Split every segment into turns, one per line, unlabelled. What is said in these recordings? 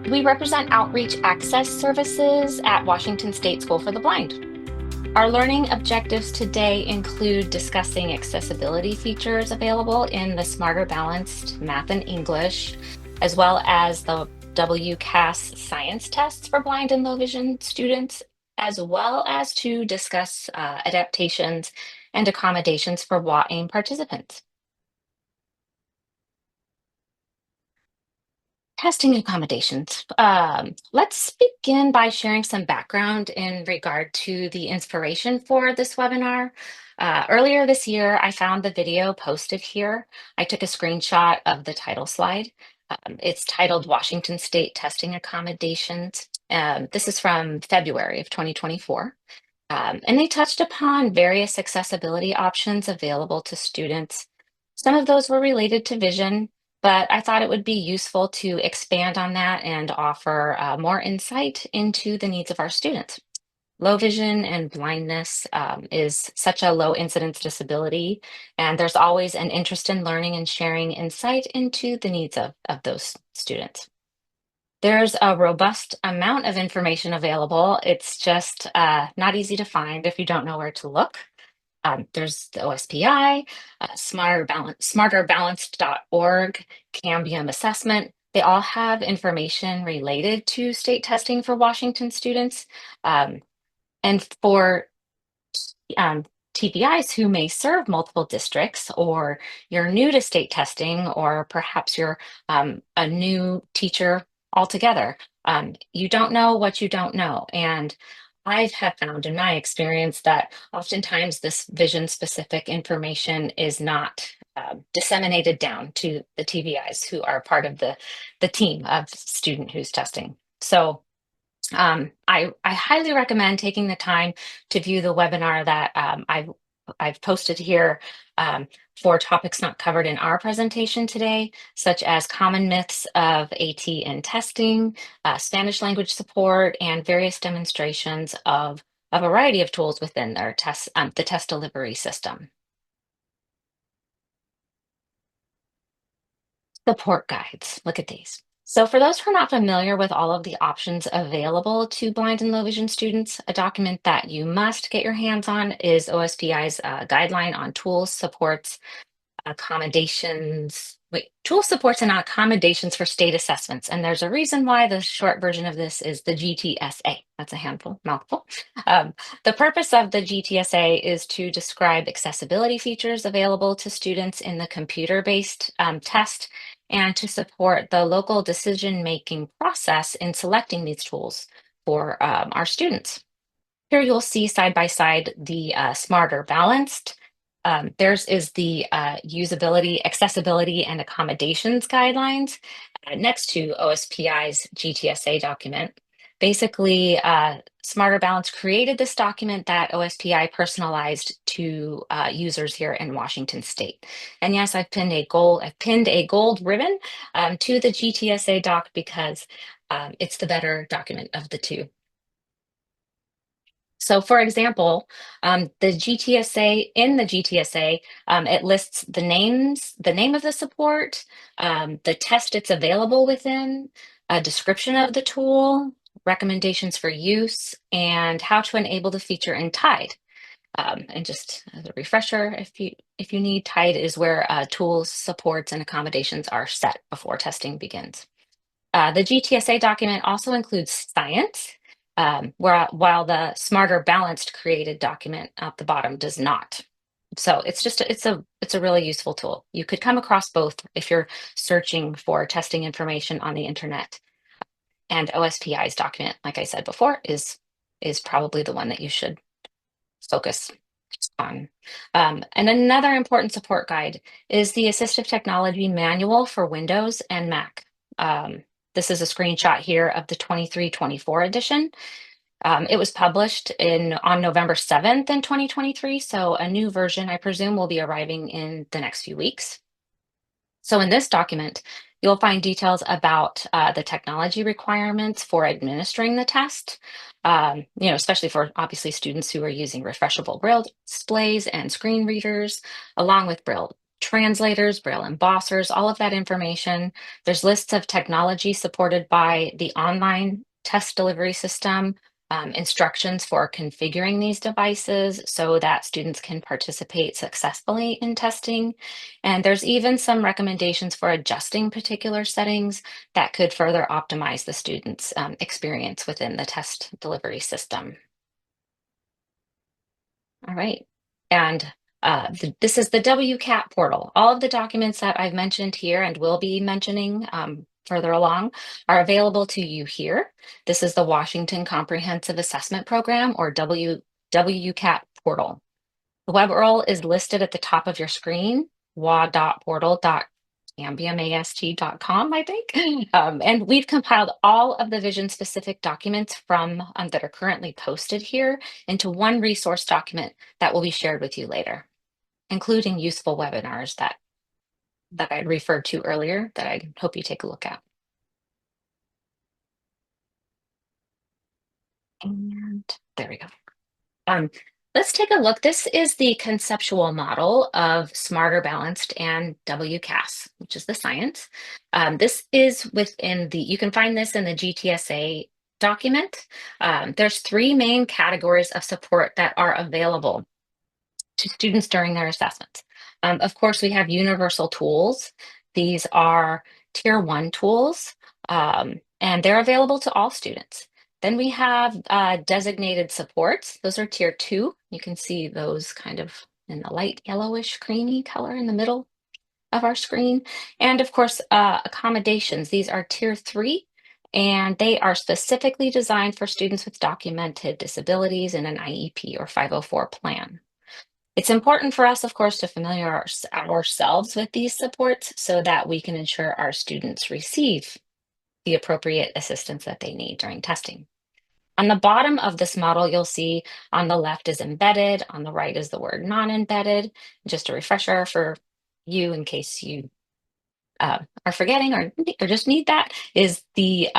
We represent outreach access services at Washington State School for the Blind. Our learning objectives today include discussing accessibility features available in the Smarter Balanced Math and English, as well as the WCAS Science tests for blind and low vision students, as well as to discuss adaptations and accommodations for WAAIM participants. Testing accommodations. Let's begin by sharing some background in regard to the inspiration for this webinar. Earlier this year, I found the video posted here. I took a screenshot of the title slide. It's titled Washington State Testing Accommodations. This is from February of 2024. And they touched upon various accessibility options available to students. Some of those were related to vision, but I thought it would be useful to expand on that and offer more insight into the needs of our students. Low vision and blindness is such a low incidence disability, and there's always an interest in learning and sharing insight into the needs of those students. There's a robust amount of information available. It's just not easy to find if you don't know where to look. There's the OSPI, smarterbalanced.org, Cambium Assessment. They all have information related to state testing for Washington students. And for TBIs who may serve multiple districts, or you're new to state testing, or perhaps you're a new teacher altogether. You don't know what you don't know. And I have found in my experience that oftentimes this vision specific information is not disseminated down to the TBIs who are part of the team of student who's testing. So I highly recommend taking the time to view the webinar that I've posted here for topics not covered in our presentation today, such as common myths of AT and testing, Spanish language support, and various demonstrations of a variety of tools within their the test delivery system. Support guides, look at these. So for those who are not familiar with all of the options available to blind and low vision students, a document that you must get your hands on is OSPI's guideline on tools, supports, tools, supports, and accommodations for state assessments. And there's a reason why the short version of this is the GTSA. That's a mouthful. The purpose of the GTSA is to describe accessibility features available to students in the computer-based test, and to support the local decision-making process in selecting these tools for our students. Here you'll see side by side the Smarter Balanced. Theirs is the usability, accessibility, and accommodations guidelines next to OSPI's GTSA document. Basically, Smarter Balance created this document that OSPI personalized to users here in Washington State. And yes, I've pinned a gold ribbon to the GTSA doc because it's the better document of the two. So for example, in the GTSA, it lists the name of the support, the test it's available within, a description of the tool, recommendations for use, and how to enable the feature in TIDE. And just as a refresher, if you need, TIDE is where tools, supports, and accommodations are set before testing begins. The GTSA document also includes science, while the Smarter Balanced created document at the bottom does not. So it's a really useful tool. You could come across both if you're searching for testing information on the internet. And OSPI's document, like I said before, is probably the one that you should focus on. And another important support guide is the Assistive Technology Manual for Windows and Mac. This is a screenshot here of the 23-24 edition. It was published on November 7th in 2023, so a new version, I presume, will be arriving in the next few weeks. So in this document, you'll find details about the technology requirements for administering the test, especially for obviously students who are using refreshable braille displays and screen readers, along with braille translators, Braille embossers, all of that information. There's lists of technology supported by the online test delivery system, instructions for configuring these devices so that students can participate successfully in testing. And there's even some recommendations for adjusting particular settings that could further optimize the student's experience within the test delivery system. All right. And this is the WCAT portal. All of the documents that I've mentioned here and will be mentioning further along are available to you here. This is the Washington Comprehensive Assessment Program, or WCAT portal. The web URL is listed at the top of your screen, wa.portal.cambiumast.com, I think. And we've compiled all of the vision-specific documents from that are currently posted here into one resource document that will be shared with you later, including useful webinars that I referred to earlier that I hope you take a look at. And there we go. Let's take a look. This is the conceptual model of Smarter Balanced and WCAS, which is the science. This is within you can find this in the GTSA document. There's three main categories of support that are available to students during their assessments. Of course, we have universal tools. These are tier 1 tools, and they're available to all students. Then we have designated supports. Those are tier 2. You can see those kind of in the light yellowish creamy color in the middle of our screen. And of course, accommodations. These are tier 3, and they are specifically designed for students with documented disabilities in an IEP or 504 plan. It's important for us, of course, to familiarize ourselves with these supports so that we can ensure our students receive the appropriate assistance that they need during testing. On the bottom of this model, you'll see on the left is embedded, on the right is the word non-embedded. Just a refresher for you in case you are forgetting or just need that, is the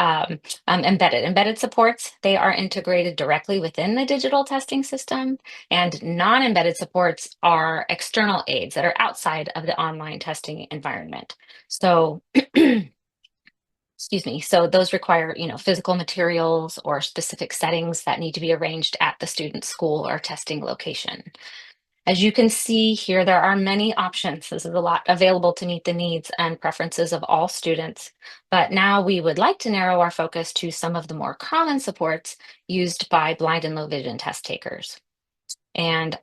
embedded supports. They are integrated directly within the digital testing system, and non-embedded supports are external aids that are outside of the online testing environment. So excuse me, so those require, physical materials or specific settings that need to be arranged at the student's school or testing location. As you can see here, there are many options. This is a lot available to meet the needs and preferences of all students. But now we would like to narrow our focus to some of the more common supports used by blind and low vision test takers. And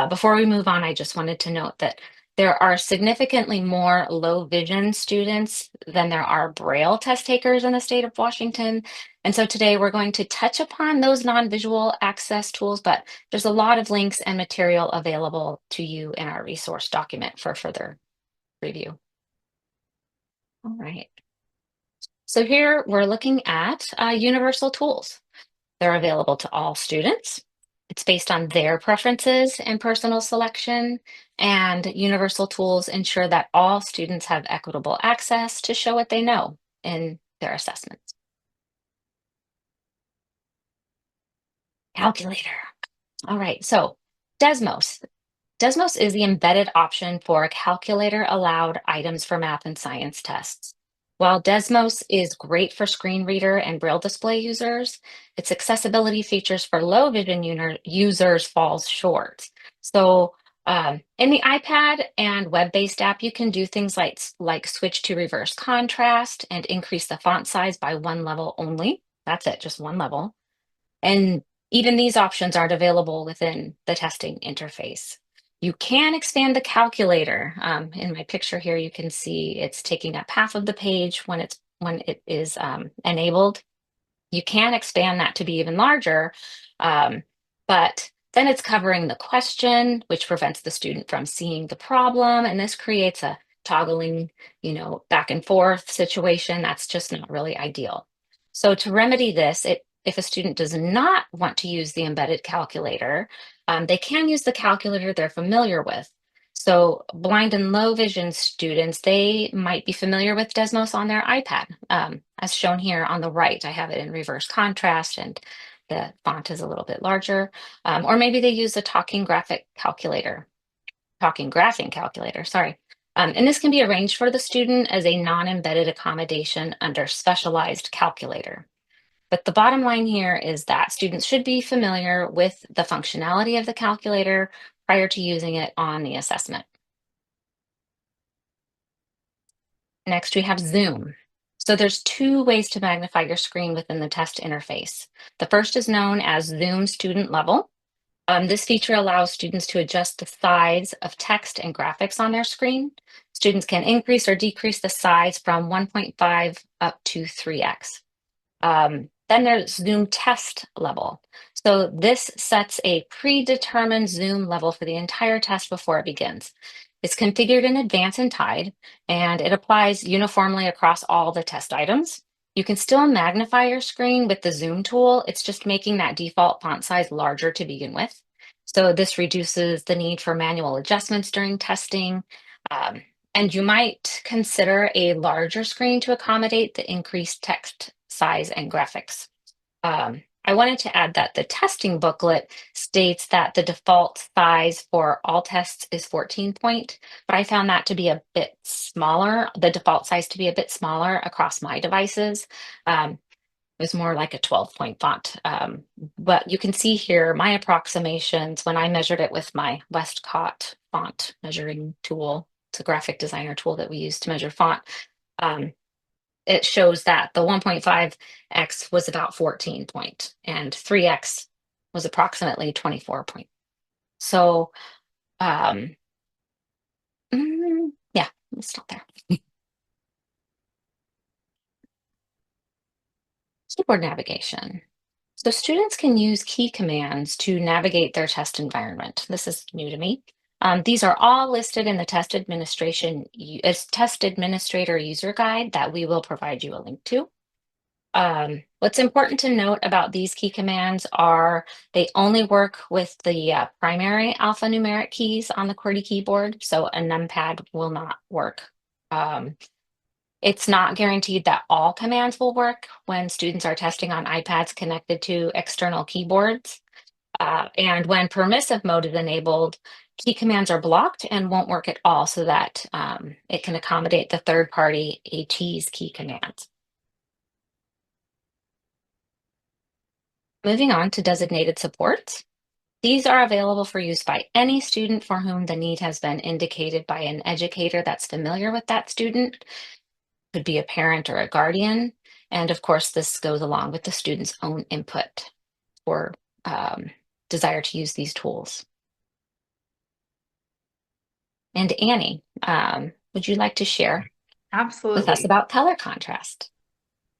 before we move on, I just wanted to note that there are significantly more low vision students than there are Braille test takers in the state of Washington. And so today we're going to touch upon those non-visual access tools, but there's a lot of links and material available to you in our resource document for further review. All right. So here we're looking at universal tools. They're available to all students. It's based on their preferences and personal selection, and universal tools ensure that all students have equitable access to show what they know in their assessments. Calculator. All right, so Desmos. Desmos is the embedded option for calculator allowed items for math and science tests. While Desmos is great for screen reader and Braille display users, its accessibility features for low vision users falls short. So in the iPad and web-based app, you can do things like switch to reverse contrast and increase the font size by one level only. That's it, just one level. And even these options aren't available within the testing interface. You can expand the calculator. In my picture here, you can see it's taking up half of the page when it is enabled. You can expand that to be even larger, but then it's covering the question, which prevents the student from seeing the problem. And this creates a toggling, back and forth situation that's just not really ideal. So to remedy this, if a student does not want to use the embedded calculator, they can use the calculator they're familiar with. So blind and low vision students, they might be familiar with Desmos on their iPad. As shown here on the right, I have it in reverse contrast and the font is a little bit larger. Or maybe they use a talking graphic calculator. talking graphing calculator, sorry. And this can be arranged for the student as a non-embedded accommodation under specialized calculator. But the bottom line here is that students should be familiar with the functionality of the calculator prior to using it on the assessment. Next, we have Zoom. So there's two ways to magnify your screen within the test interface. The first is known as Zoom Student Level. This feature allows students to adjust the size of text and graphics on their screen. Students can increase or decrease the size from 1.5 up to 3x. Then there's Zoom Test Level. So this sets a predetermined Zoom level for the entire test before it begins. It's configured in advance and tied, and it applies uniformly across all the test items. You can still magnify your screen with the Zoom tool. It's just making that default font size larger to begin with. So this reduces the need for manual adjustments during testing. And you might consider a larger screen to accommodate the increased text size and graphics. I wanted to add that the testing booklet states that the default size for all tests is 14 point, but I found that to be a bit smaller, the default size to be a bit smaller across my devices. It was more like a 12-point font. But you can see here my approximations when I measured it with my Westcott font measuring tool. It's a graphic designer tool that we use to measure font. It shows that the 1.5x was about 14 point and 3x was approximately 24 point. So yeah, let's stop there. Keyboard navigation. So students can use key commands to navigate their test environment. This is new to me. These are all listed in the test administrator user guide that we will provide you a link to. What's important to note about these key commands are they only work with the primary alphanumeric keys on the QWERTY keyboard, so a numpad will not work. It's not guaranteed that all commands will work when students are testing on iPads connected to external keyboards. And when permissive mode is enabled, key commands are blocked and won't work at all so that it can accommodate the third-party AT's key commands. Moving on to designated supports. These are available for use by any student for whom the need has been indicated by an educator that's familiar with that student. Could be a parent or a guardian. And of course, this goes along with the student's own input or desire to use these tools. And Annie, would you like to share with us about color contrast?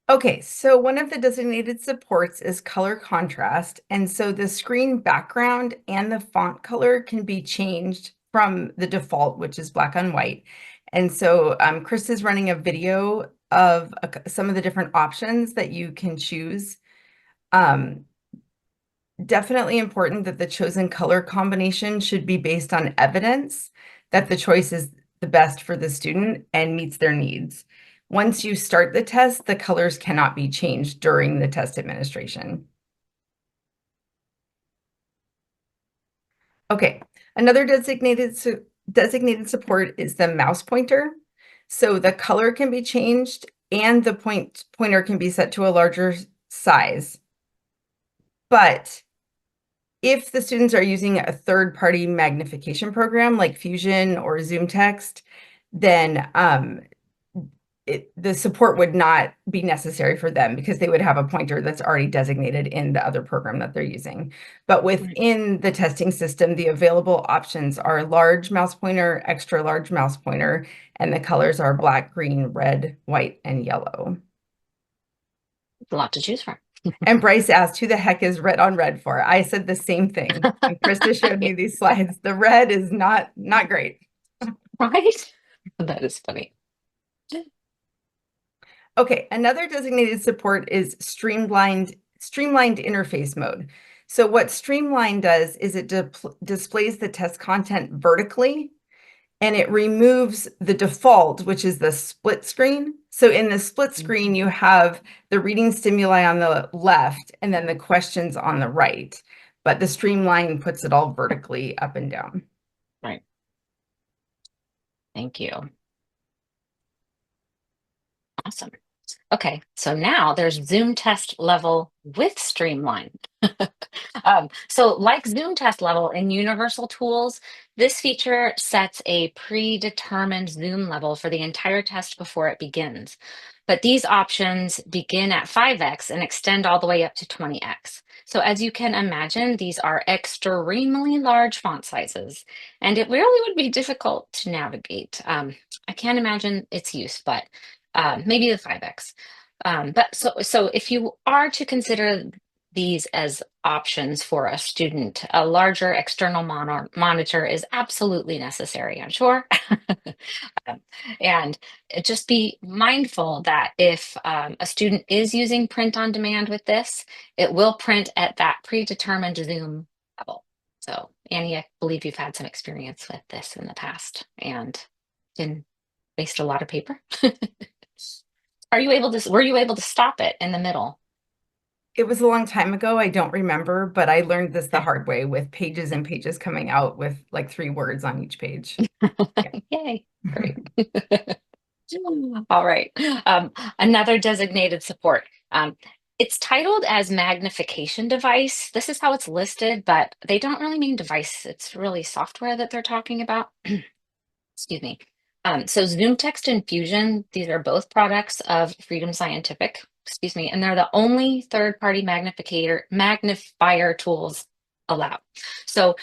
Okay, so one of the designated supports is color contrast. And so the screen background and the font color can be changed from the default, which is black on white. And so Krista is running a video of some of the different options that you can choose. Definitely important that the chosen color combination should be based on evidence that the choice is the best for the student and meets their needs. Once you start the test, the colors cannot be changed during the test administration. Okay, another designated support is the mouse pointer. So the color can be changed and the pointer can be set to a larger size. But if the students are using a third-party magnification program like Fusion or Zoom Text, then the support would not be necessary for them because they would have a pointer that's already designated in the other program that they're using. But within the testing system, the available options are large mouse pointer, extra large mouse pointer, and the colors are black, green, red, white, and yellow.
A lot to choose from.
And Bryce asked, who the heck is red on red for? I said the same thing. And Krista showed me these slides. The red is not great.
Right? That is funny.
Okay, another designated support is streamlined interface mode. So what Streamline does is it displays the test content vertically, and it removes the default, which is the split screen. So in the split screen, you have the reading stimuli on the left and then the questions on the right. But the Streamline puts it all vertically up and down.
Right. Thank you. Awesome. Okay, so now there's Zoom test level with Streamline. So like Zoom test level in Universal Tools, this feature sets a predetermined Zoom level for the entire test before it begins. But these options begin at 5x and extend all the way up to 20x. So as you can imagine, these are extremely large font sizes, and it really would be difficult to navigate. I can't imagine its use, but maybe the 5x. But if you are to consider these as options for a student, a larger external monitor is absolutely necessary, I'm sure. Um, and just be mindful that if a student is using print on demand with this, it will print at that predetermined Zoom level. So Annie, I believe you've had some experience with this in the past and can waste a lot of paper. Were you able to stop it in the middle?
It was a long time ago. I don't remember, but I learned this the
Okay.
hard way with pages and pages coming out with like 3 words on each page. Yeah.
Yay, great. All right. Another designated support. It's titled as magnification device. This is how it's listed, but they don't really mean device. It's really software that they're talking about. Excuse me. So Zoom Text and Fusion, these are both products of Freedom Scientific, excuse me, and they're the only third-party magnifier tools allowed. So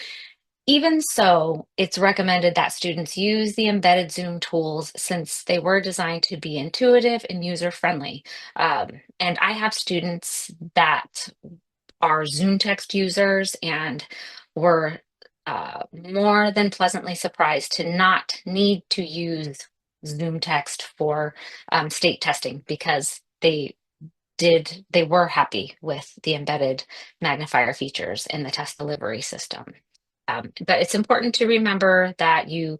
even so, it's recommended that students use the embedded Zoom tools since they were designed to be intuitive and user-friendly. And I have students that are Zoom text users and were more than pleasantly surprised to not need to use Zoom text for state testing because they were happy with the embedded magnifier features in the test delivery system. But it's important to remember that you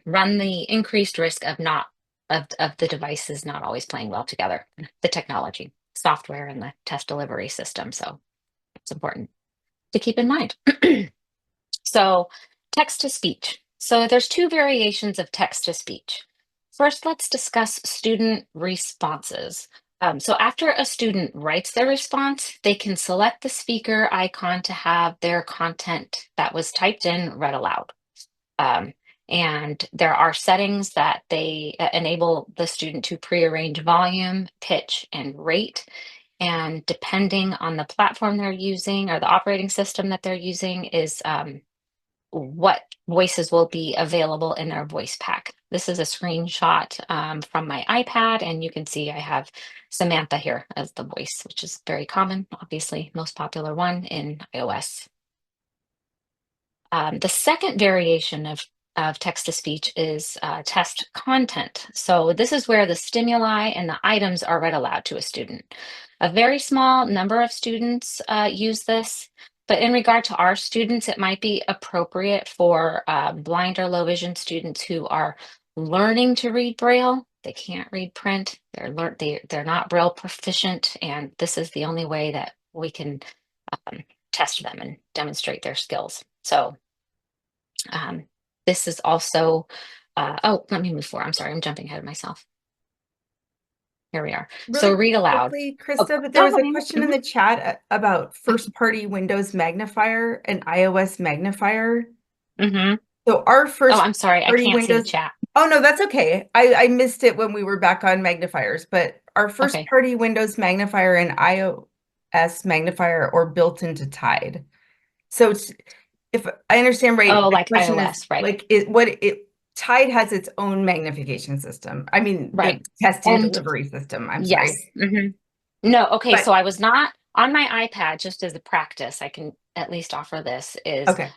run the increased risk of the devices not always playing well together, the technology, software, and the test delivery system. So it's important to keep in mind. So text to speech. So there's two variations of text to speech. First, let's discuss student responses. So after a student writes their response, they can select the speaker icon to have their content that was typed in read aloud. Um, and there are settings that they enable the student to prearrange volume, pitch, and rate. And depending on the platform they're using or the operating system that they're using is what voices will be available in their voice pack. This is a screenshot from my iPad, and you can see I have Samantha here as the voice, which is very common, obviously most popular one in iOS. The second variation of text-to-speech is test content. So this is where the stimuli and the items are read aloud to a student. A very small number of students use this, but in regard to our students, it might be appropriate for blind or low vision students who are learning to read Braille. They can't read print. They're not Braille proficient, and this is the only way that we can test them and demonstrate their skills. So this is also, oh, let me move forward. I'm sorry, I'm jumping ahead of myself. Here we are. So
Really
read aloud.
quickly,
Oh,
Krista, but there
go
was
ahead,
a
Amy.
question in the chat about first-party Windows magnifier and iOS magnifier.
Mm-hmm.
So our
Oh, I'm sorry, I
first-party
can't see the
Windows.
chat.
Oh, no, that's okay. I missed it when we were back on magnifiers, but our
Okay.
first-party Windows magnifier and iOS magnifier are built into Tide. So if I understand right,
Oh,
the
like
question is
iOS, right?
like Tide has its own magnification system. I mean, the
Right.
test and
And
delivery system. I'm
yes.
sorry.
No, okay,
But
so I was not on my iPad, just as a practice, I can at least offer this, is
okay.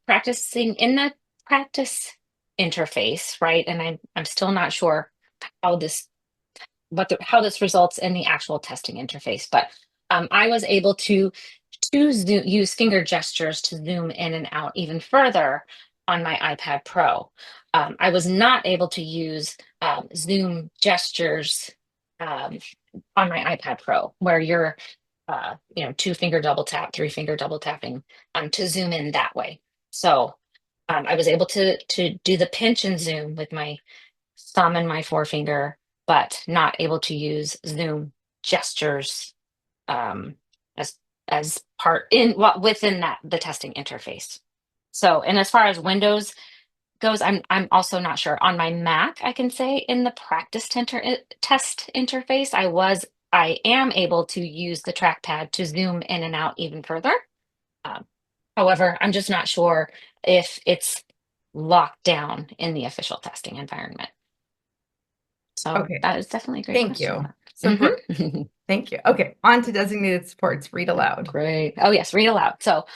practicing in the practice interface, right? And I'm still not sure how how this results in the actual testing interface, but I was able to use finger gestures to zoom in and out even further on my iPad Pro. I was not able to use zoom gestures um, on my iPad Pro, where you're, two finger double tap, three finger double tapping to zoom in that way. So I was able to do the pinch and zoom with my thumb and my forefinger, but not able to use zoom gestures um, as part in what within that the testing interface. So, and as far as Windows goes, I'm also not sure. On my Mac, I can say in the practice test interface, I am able to use the trackpad to zoom in and out even further. Um, However, I'm just not sure if it's locked down in the official testing environment. So
Okay,
that is definitely a great
thank
question.
you. So thank you. Okay, on to designated supports. Read aloud.
Great. Oh, yes, read aloud. So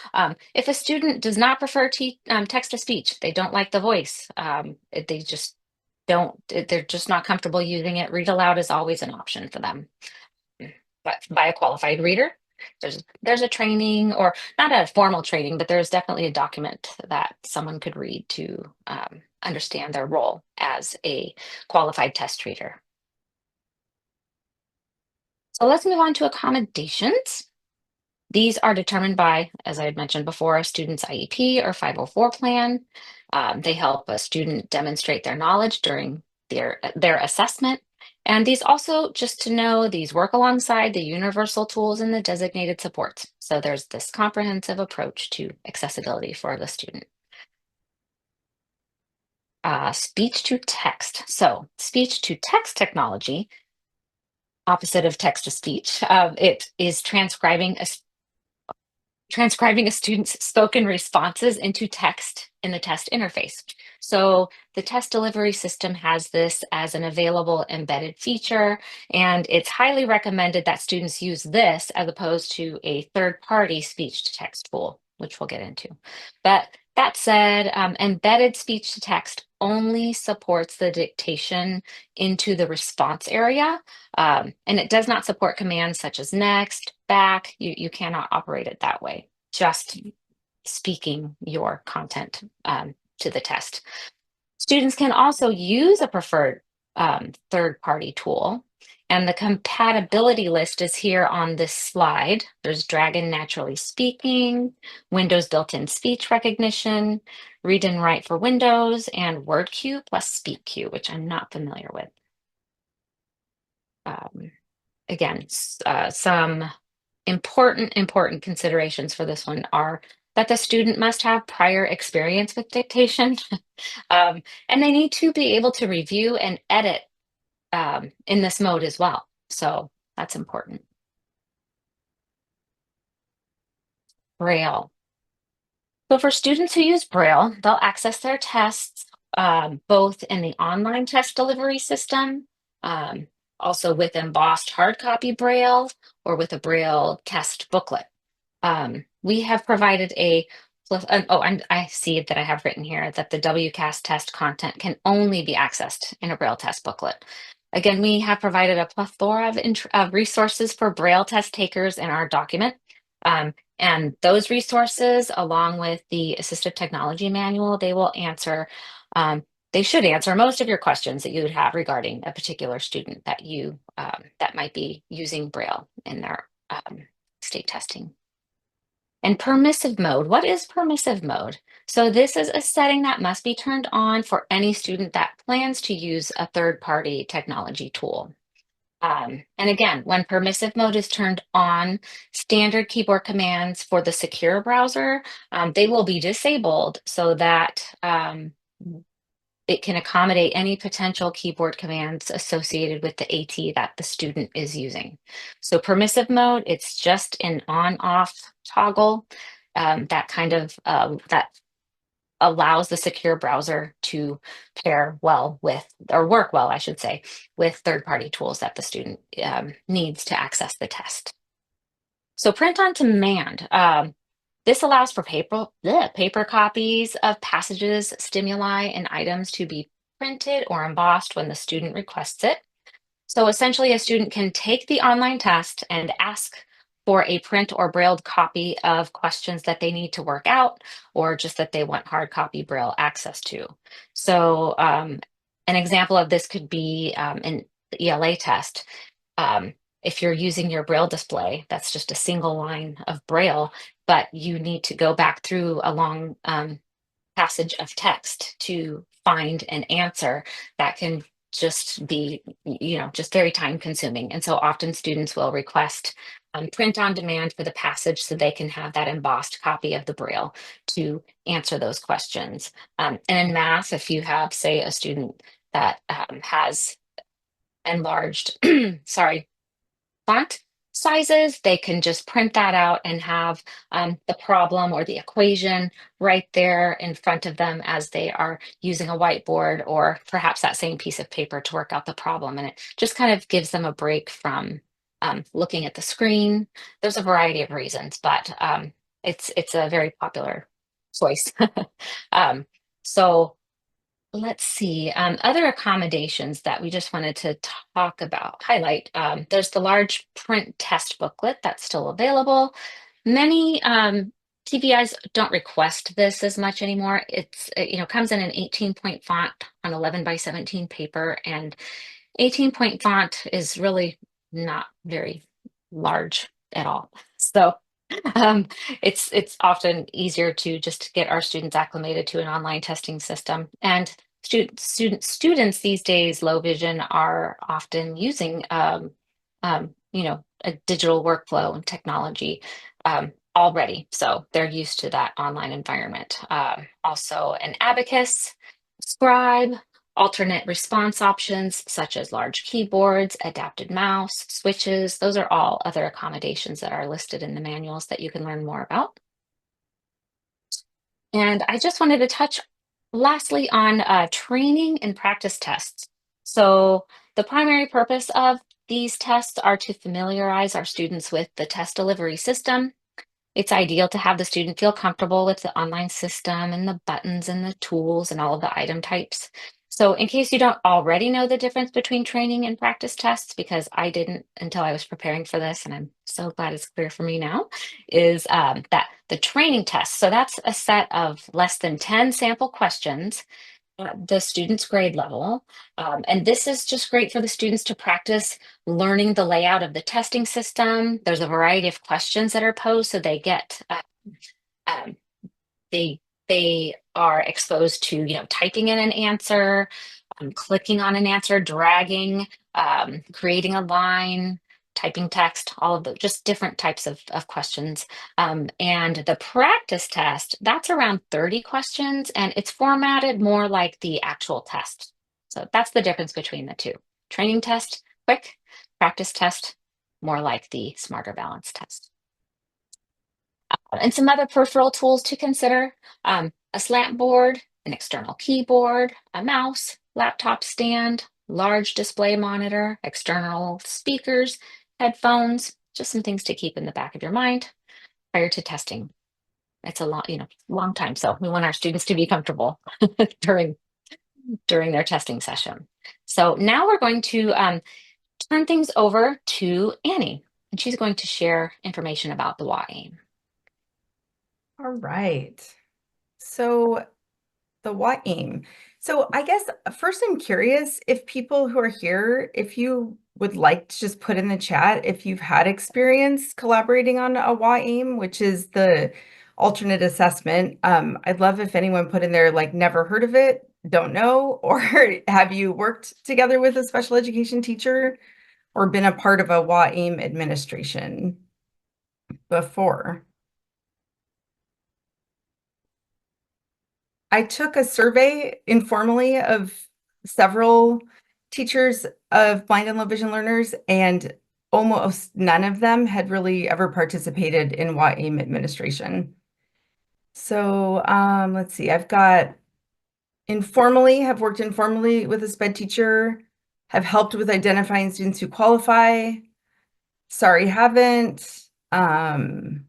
if a student does not prefer text to speech, they don't like the voice, they just they're just not comfortable using it, read aloud is always an option for them. But by a qualified reader, there's a training, or not a formal training, but there's definitely a document that someone could read to understand their role as a qualified test reader. So let's move on to accommodations. These are determined by, as I had mentioned before, a student's IEP or 504 plan. They help a student demonstrate their knowledge during their assessment. And these also, just to know, these work alongside the universal tools and the designated supports. So there's this comprehensive approach to accessibility for the student. Speech to text. So speech to text technology, opposite of text to speech, it is transcribing a student's spoken responses into text in the test interface. So the test delivery system has this as an available embedded feature, and it's highly recommended that students use this as opposed to a third-party speech-to-text tool, which we'll get into. But that said, embedded speech-to-text only supports the dictation into the response area, and it does not support commands such as next, back. You cannot operate it that way, just speaking your content to the test. Students can also use a preferred third-party tool, and the compatibility list is here on this slide. There's Dragon Naturally Speaking, Windows built-in speech recognition, Read and Write for Windows, and WordQ plus SpeakQ, which I'm not familiar with. Again, some important considerations for this one are that the student must have prior experience with dictation, and they need to be able to review and edit in this mode as well. So that's important. Braille. So for students who use Braille, they'll access their tests both in the online test delivery system, also with embossed hard copy Braille, or with a Braille test booklet. We have provided I see that I have written here that the WCAS test content can only be accessed in a Braille test booklet. Again, we have provided a plethora of resources for Braille test takers in our document. And those resources, along with the assistive technology manual, they should answer most of your questions that you would have regarding a particular student that might be using Braille in their state testing. And permissive mode, what is permissive mode? So this is a setting that must be turned on for any student that plans to use a third-party technology tool. And again, when permissive mode is turned on, standard keyboard commands for the secure browser, they will be disabled so that it can accommodate any potential keyboard commands associated with the AT that the student is using. So permissive mode, it's just an on-off toggle that allows the secure browser to pair well with, or work well, I should say, with third-party tools that the student needs to access the test. So print on demand. This allows for paper copies of passages, stimuli, and items to be printed or embossed when the student requests it. So essentially, a student can take the online test and ask for a print or brailled copy of questions that they need to work out, or just that they want hard copy braille access to. So an example of this could be in the ELA test. If you're using your braille display, that's just a single line of braille, but you need to go back through a long passage of text to find an answer that can just be, just very time consuming. And so often students will request print on demand for the passage so they can have that embossed copy of the Braille to answer those questions. And in math, if you have, say, a student that has enlarged, sorry, font sizes, they can just print that out and have the problem or the equation right there in front of them as they are using a whiteboard or perhaps that same piece of paper to work out the problem. And it just kind of gives them a break from looking at the screen. There's a variety of reasons, but it's a very popular choice. um, so let's see, other accommodations that we just wanted to talk about, highlight. There's the large print test booklet that's still available. Many TVIs don't request this as much anymore. It comes in an 18-point font on 11 by 17 paper, and 18-point font is really not very large at all. So um, it's often easier to just get our students acclimated to an online testing system. And students these days, low vision, are often using a digital workflow and technology already. So they're used to that online environment. Also an abacus, scribe, alternate response options such as large keyboards, adapted mouse, switches. Those are all other accommodations that are listed in the manuals that you can learn more about. And I just wanted to touch lastly on training and practice tests. So the primary purpose of these tests are to familiarize our students with the test delivery system. It's ideal to have the student feel comfortable with the online system and the buttons and the tools and all of the item types. So in case you don't already know the difference between training and practice tests, because I didn't until I was preparing for this, and I'm so glad it's clear for me now, is that the training test, so that's a set of less than 10 sample questions at the student's grade level. And this is just great for the students to practice learning the layout of the testing system. There's a variety of questions that are posed, so they get um, they are exposed to typing in an answer, clicking on an answer, dragging, creating a line, typing text, all of the just different types of questions. And the practice test, that's around 30 questions, and it's formatted more like the actual test. So that's the difference between the two. Training test, quick; practice test, more like the Smarter Balance test. And some other peripheral tools to consider: a slant board, an external keyboard, a mouse, laptop stand, large display monitor, external speakers, headphones, just some things to keep in the back of your mind prior to testing. It's a long time. So we want our students to be comfortable during their testing session. So now we're going to turn things over to Annie, and she's going to share information about the WAAIM.
All right. So the WAAIM. So I guess first I'm curious if people who are here, if you would like to just put in the chat if you've had experience collaborating on a WAAIM, which is the alternate assessment. I'd love if anyone put in there like never heard of it, don't know, or have you worked together with a special education teacher or been a part of a WAAIM administration before? I took a survey informally of several teachers of blind and low vision learners, and almost none of them had really ever participated in WAAIM administration. So let's see, I've got have worked informally with a SPED teacher, have helped with identifying students who qualify. Sorry, haven't. New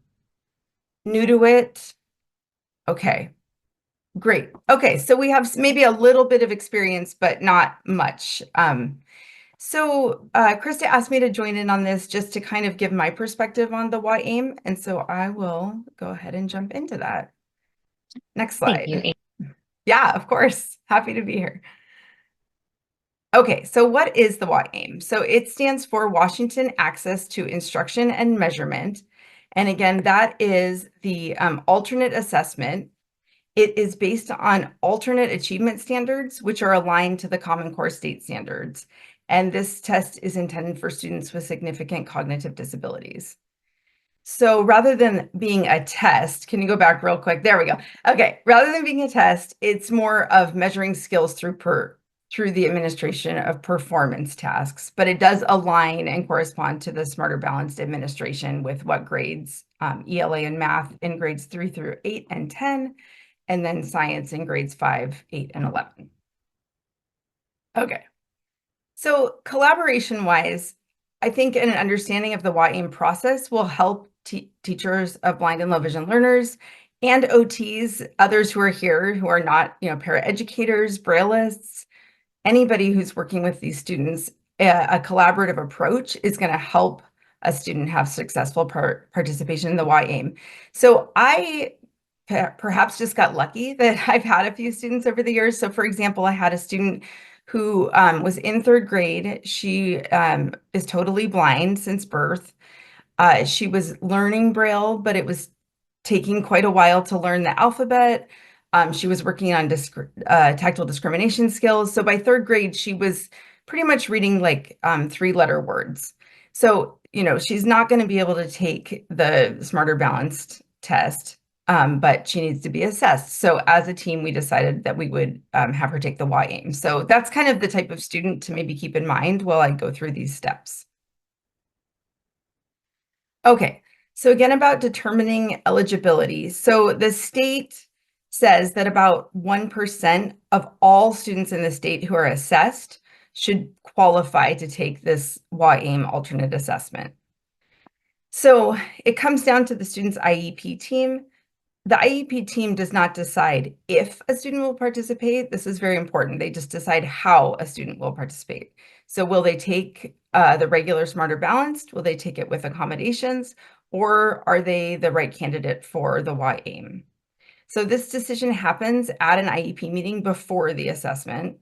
to it. Okay. Great. Okay, so we have maybe a little bit of experience, but not much. So Krista asked me to join in on this just to kind of give my perspective on the WAAIM, and so I will go ahead and jump into that. Next slide.
Thank you.
Yeah, of course. Happy to be here. Okay, so what is the WAAIM? So it stands for Washington Access to Instruction and Measurement. And again, that is the alternate assessment. It is based on alternate achievement standards, which are aligned to the Common Core state standards. And this test is intended for students with significant cognitive disabilities. So rather than being a test, can you go back real quick? There we go. Okay, rather than being a test, it's more of measuring skills through the administration of performance tasks, but it does align and correspond to the Smarter Balanced administration with what grades, ELA and math in grades 3 through 8 and 10, and then science in grades 5, 8, and 11. Okay, so collaboration-wise, I think an understanding of the WAIM process will help teachers of blind and low vision learners and OTs, others who are here who are not, paraeducators, Braillists, anybody who's working with these students. A collaborative approach is going to help a student have successful participation in the WAIM. So I perhaps just got lucky that I've had a few students over the years. So for example, I had a student who was in 3rd grade. She is totally blind since birth. She was learning Braille, but it was taking quite a while to learn the alphabet. She was working on tactile discrimination skills. So by 3rd grade, she was pretty much reading like 3-letter words. So, she's not going to be able to take the Smarter Balanced test, but she needs to be assessed. So as a team, we decided that we would have her take the WAIM. So that's kind of the type of student to maybe keep in mind while I go through these steps. Okay, so again, about determining eligibility. So the state says that about 1% of all students in the state who are assessed should qualify to take this WAIM alternate assessment. So it comes down to the student's IEP team. The IEP team does not decide if a student will participate. This is very important. They just decide how a student will participate. So will they take the regular Smarter Balanced? Will they take it with accommodations? Or are they the right candidate for the WAIM? So this decision happens at an IEP meeting before the assessment,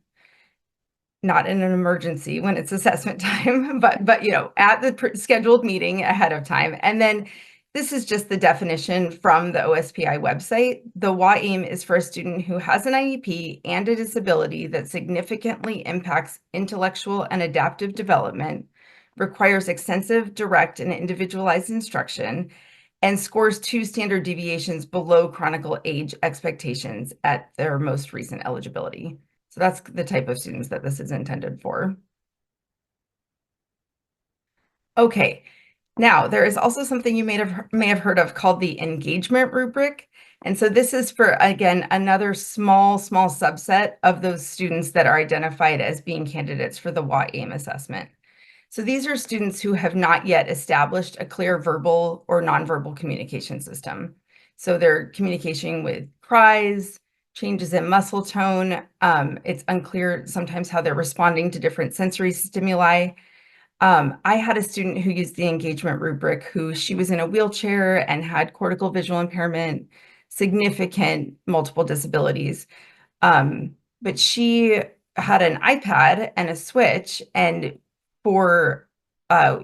not in an emergency when it's assessment time, but at the scheduled meeting ahead of time. And then this is just the definition from the OSPI website. The WAIM is for a student who has an IEP and a disability that significantly impacts intellectual and adaptive development, requires extensive, direct, and individualized instruction, and scores 2 standard deviations below chronicle age expectations at their most recent eligibility. So that's the type of students that this is intended for. Okay. Now, there is also something you may have heard of called the engagement rubric. And so this is for, again, another small subset of those students that are identified as being candidates for the WAIM assessment. So these are students who have not yet established a clear verbal or nonverbal communication system. So they're communicating with cries, changes in muscle tone. It's unclear sometimes how they're responding to different sensory stimuli. I had a student who used the engagement rubric who she was in a wheelchair and had cortical visual impairment, significant multiple disabilities. But she had an iPad and a Switch, and for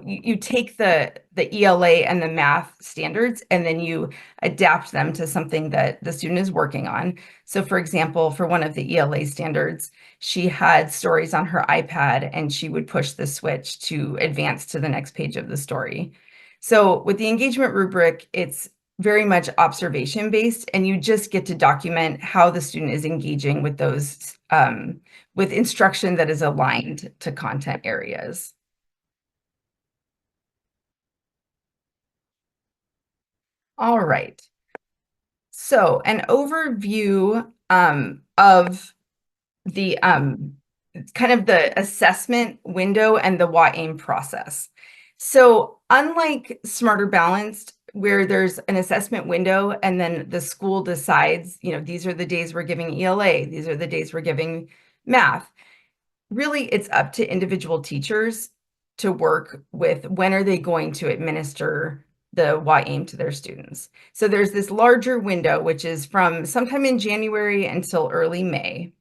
you take the ELA and the math standards, and then you adapt them to something that the student is working on. So for example, for one of the ELA standards, she had stories on her iPad and she would push the switch to advance to the next page of the story. So with the engagement rubric, it's very much observation based, and you just get to document how the student is engaging with those with instruction that is aligned to content areas. All right. So an overview of the kind of the assessment window and the WAIM process. So unlike Smarter Balanced, where there's an assessment window and then the school decides, these are the days we're giving ELA, these are the days we're giving math. Really, it's up to individual teachers to work with when are they going to administer the WAIM to their students. So there's this larger window, which is from sometime in January until early May.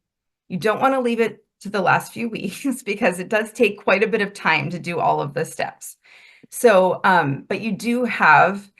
You don't want to leave it to the last few weeks because it does take quite a bit of time to do all of the steps. So, but you do have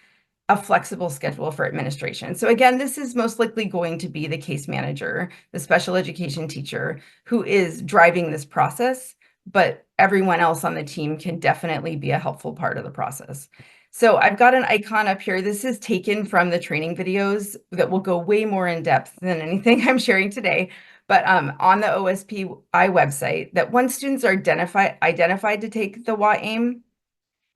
a flexible schedule for administration. So again, this is most likely going to be the case manager, the special education teacher who is driving this process, but everyone else on the team can definitely be a helpful part of the process. So I've got an icon up here. This is taken from the training videos that will go way more in depth than anything I'm sharing today. But on the OSPI website, that once students are identified to take the WAAIM,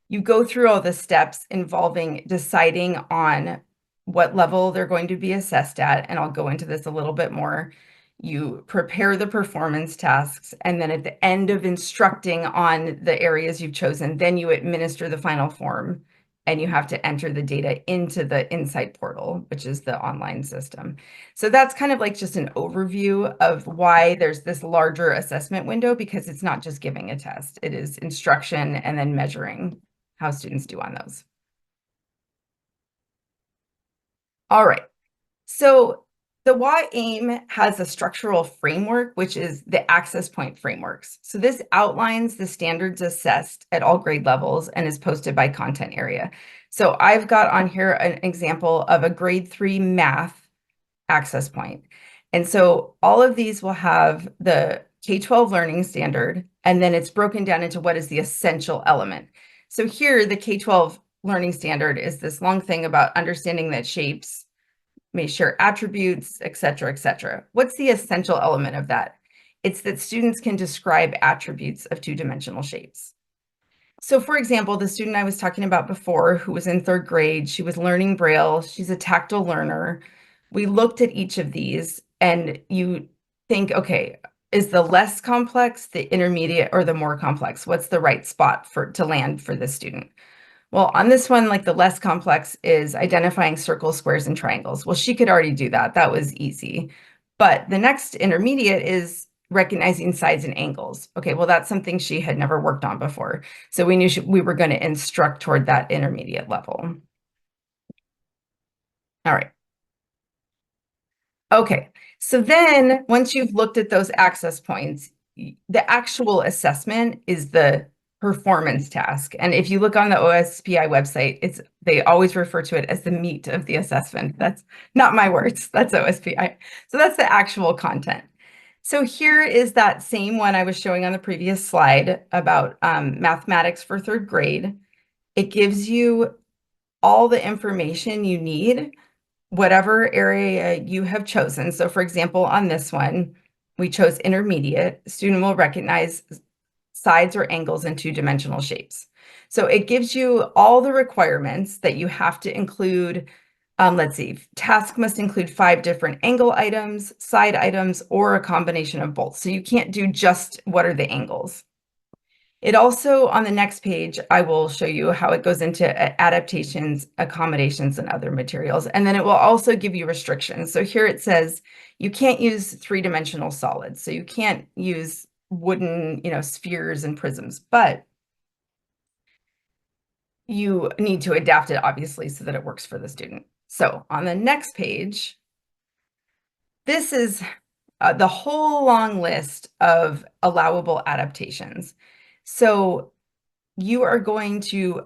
you go through all the steps involving deciding on what level they're going to be assessed at, and I'll go into this a little bit more. You prepare the performance tasks, and then at the end of instructing on the areas you've chosen, then you administer the final form, and you have to enter the data into the Insight portal, which is the online system. So that's kind of like just an overview of why there's this larger assessment window, because it's not just giving a test, it is instruction and then measuring how students do on those. All right, so the WAAIM has a structural framework, which is the access point frameworks. So this outlines the standards assessed at all grade levels and is posted by content area. So I've got on here an example of a grade 3 math access point. And so all of these will have the K-12 learning standard, and then it's broken down into what is the essential element. So here, the K-12 learning standard is this long thing about understanding that shapes may share attributes, et cetera, et cetera. What's the essential element of that? It's that students can describe attributes of two-dimensional shapes. So for example, the student I was talking about before, who was in 3rd grade, she was learning Braille, she's a tactile learner. We looked at each of these and you think, okay, is the less complex, the intermediate, or the more complex? What's the right spot to land for this student? Well, on this one, like the less complex is identifying circles, squares, and triangles. Well, she could already do that. That was easy. But the next intermediate is recognizing sides and angles. Okay, well, that's something she had never worked on before. So we knew we were going to instruct toward that intermediate level. All right. Okay, so then once you've looked at those access points, the actual assessment is the performance task. And if you look on the OSPI website, they always refer to it as the meat of the assessment. That's not my words, that's OSPI. So that's the actual content. So here is that same one I was showing on the previous slide about mathematics for 3rd grade. It gives you all the information you need, whatever area you have chosen. So for example, on this one, we chose intermediate. Student will recognize sides or angles in two-dimensional shapes. So it gives you all the requirements that you have to include. Let's see, task must include 5 different angle items, side items, or a combination of both. So you can't do just what are the angles. It also, on the next page, I will show you how it goes into adaptations, accommodations, and other materials. And then it will also give you restrictions. So here it says you can't use 3-dimensional solids. So you can't use wooden, spheres and prisms, but you need to adapt it, obviously, so that it works for the student. So on the next page, this is the whole long list of allowable adaptations. So you are going to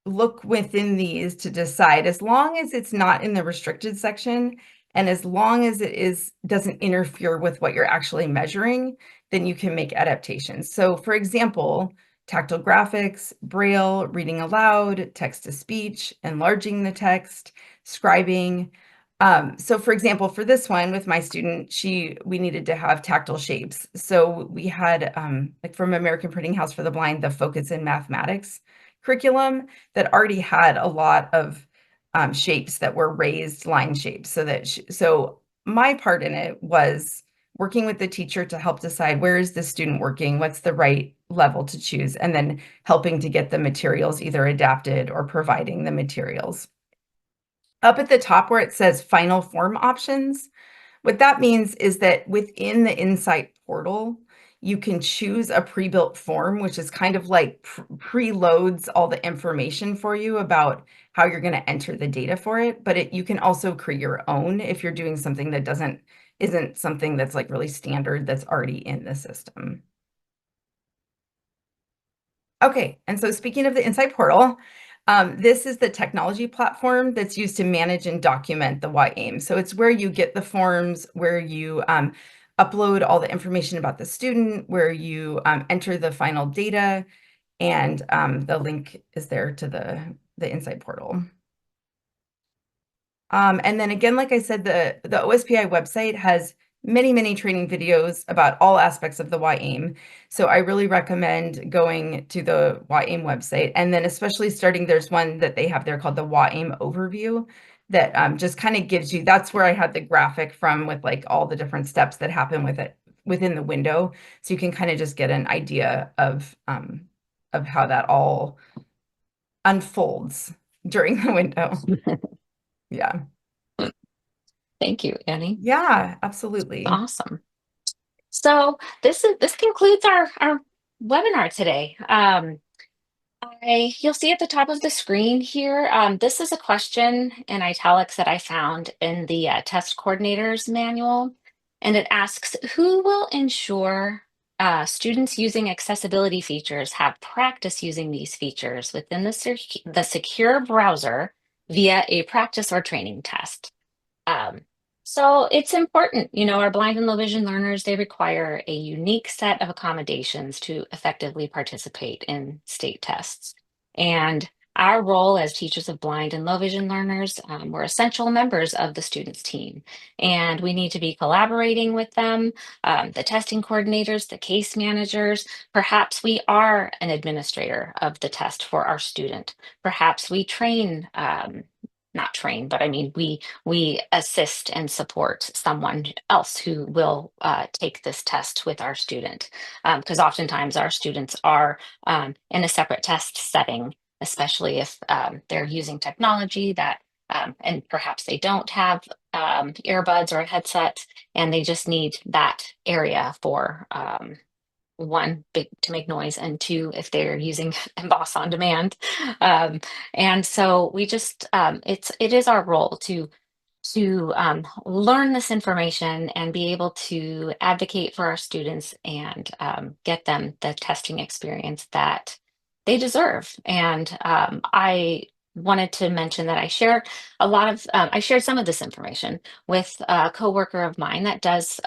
look within these to decide, as long as it's not in the restricted section and as long as it doesn't interfere with what you're actually measuring, then you can make adaptations. So for example, tactile graphics, Braille, reading aloud, text-to-speech, enlarging the text, scribing. So for example, for this one with my student, we needed to have tactile shapes. So we had, like from American Printing House for the Blind, the Focus in Mathematics curriculum that already had a lot of shapes that were raised line shapes. So my part in it was working with the teacher to help decide where is the student working, what's the right level to choose, and then helping to get the materials either adapted or providing the materials. Up at the top where it says final form options, what that means is that within the Insight portal, you can choose a pre-built form, which is kind of like preloads all the information for you about how you're going to enter the data for it. But you can also create your own if you're doing something that isn't something that's like really standard that's already in the system. Okay, and so speaking of the Insight portal, This is the technology platform that's used to manage and document the YAIM. So it's where you get the forms, where you upload all the information about the student, where you enter the final data, and the link is there to the Insight portal. And then again, like I said, the OSPI website has many training videos about all aspects of the YAIM. So I really recommend going to the YAIM website. And then especially starting, there's one that they have there called the YAIM overview that just kind of gives you, that's where I had the graphic from with like all the different steps that happen with it within the window. So you can kind of just get an idea of how that all unfolds during the window. Yeah.
Thank you, Annie.
Yeah, absolutely.
Awesome. So this concludes our webinar today. You'll see at the top of the screen here, this is a question in italics that I found in the test coordinator's manual, and it asks, who will ensure students using accessibility features have practice using these features within the secure browser via a practice or training test? So it's important, our blind and low vision learners, they require a unique set of accommodations to effectively participate in state tests. And our role as teachers of blind and low vision learners, we're essential members of the students team. And we need to be collaborating with them, the testing coordinators, the case managers. Perhaps we are an administrator of the test for our student. Perhaps we train, not train, but I mean, we assist and support someone else who will take this test with our student. Because oftentimes our students are in a separate test setting, especially if they're using technology that, and perhaps they don't have earbuds or a headset, and they just need that area for one, big to make noise, and two, if they're using Emboss on demand. And so we just, it is our role to learn this information and be able to advocate for our students and get them the testing experience that they deserve. And I wanted to mention that I share a lot of, I shared some of this information with a coworker of mine that does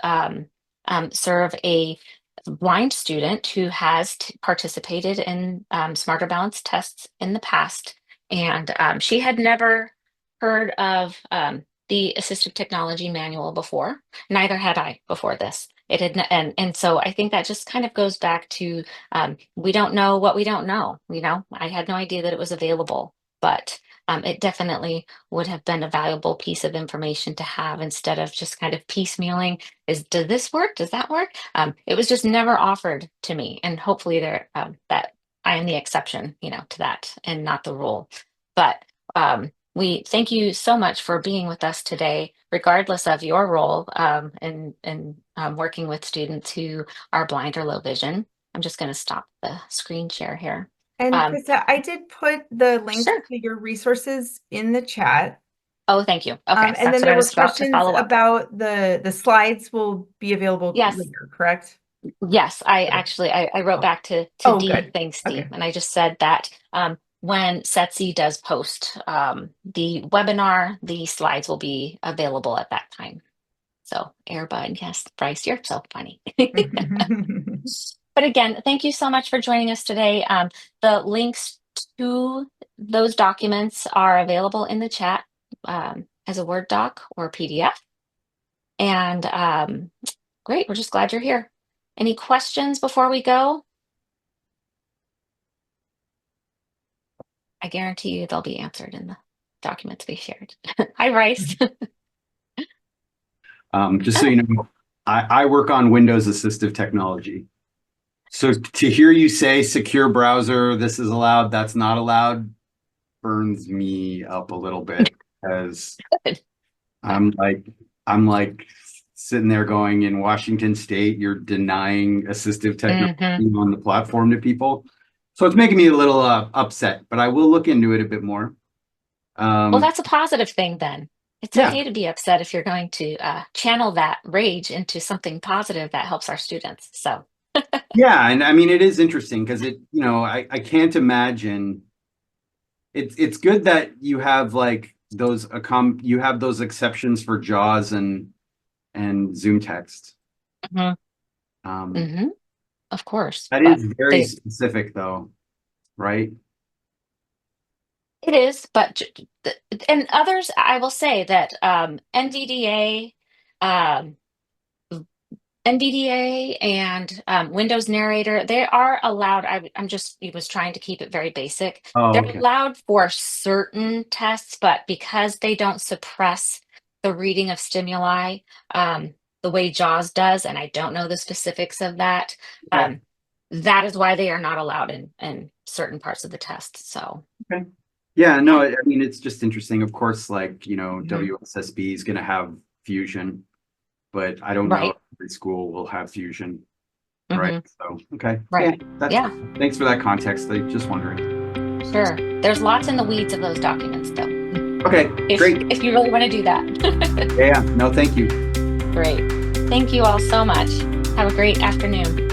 serve a blind student who has participated in Smarter Balance tests in the past. And she had never heard of the assistive technology manual before. Neither had I before this. It had, and so I think that just kind of goes back to we don't know what we don't know. I had no idea that it was available, but it definitely would have been a valuable piece of information to have instead of just kind of piecemealing. Does this work? Does that work? It was just never offered to me, and hopefully that I am the exception, to that and not the rule. But we thank you so much for being with us today, regardless of your role in working with students who are blind or low vision. I'm just going to stop the screen share here.
And Krista, I did put the links
Sure.
to your resources in the chat.
Oh, thank you. Okay,
and then
what I
there were
was about to
questions
follow up.
about the slides will be available
Yes.
later, correct?
Yes, I wrote back to
Oh,
Dee,
good.
thanks, Dee,
Okay.
and I just said that when SETC does post the webinar, the slides will be available at that time. So Airbud, yes, Bryce, you're so funny. But again, thank you so much for joining us today. The links to those documents are available in the chat as a Word doc or PDF. And great, we're just glad you're here. Any questions before we go? I guarantee you they'll be answered in the documents we shared. Hi, Bryce.
Just so you know, I work on Windows assistive technology. So to hear you say secure browser, this is allowed, that's not allowed, burns me up a little bit because I'm like sitting there going, in Washington State, you're denying assistive technology on the platform to people. So it's making me a little upset, but I will look into it a bit more.
Well, that's a positive thing then. It's
Yeah.
okay to be upset if you're going to channel that rage into something positive that helps our students. So
Yeah, and I mean, it is interesting because I can't imagine it's good that you have like those you have those exceptions for JAWS and Zoom text.
Mhm.
Um,
Of course,
that
but
is very specific though, right?
it is, but and others, I will say that NVDA, um, NVDA and Windows Narrator, they are allowed. I'm just was trying to keep it very basic.
Oh,
They're
okay.
allowed for certain tests, but because they don't suppress the reading of stimuli the way JAWS does, and I don't know the specifics of that,
Okay.
that is why they are not allowed in certain parts of the test. So.
Okay. Yeah, no, I mean, it's just interesting. Of course, like, you know,
Mhm.
WSSB is going to have Fusion, but I don't know
Right.
if every school will have Fusion, right?
Hmm.
So, okay.
Right.
Yeah, that's,
Yeah,
thanks for that context. I just wondering.
sure. There's lots in the weeds of those documents, though,
Okay,
if
great.
if you really want to do that.
Yeah, no, thank you.
Great. Thank you all so much. Have a great afternoon.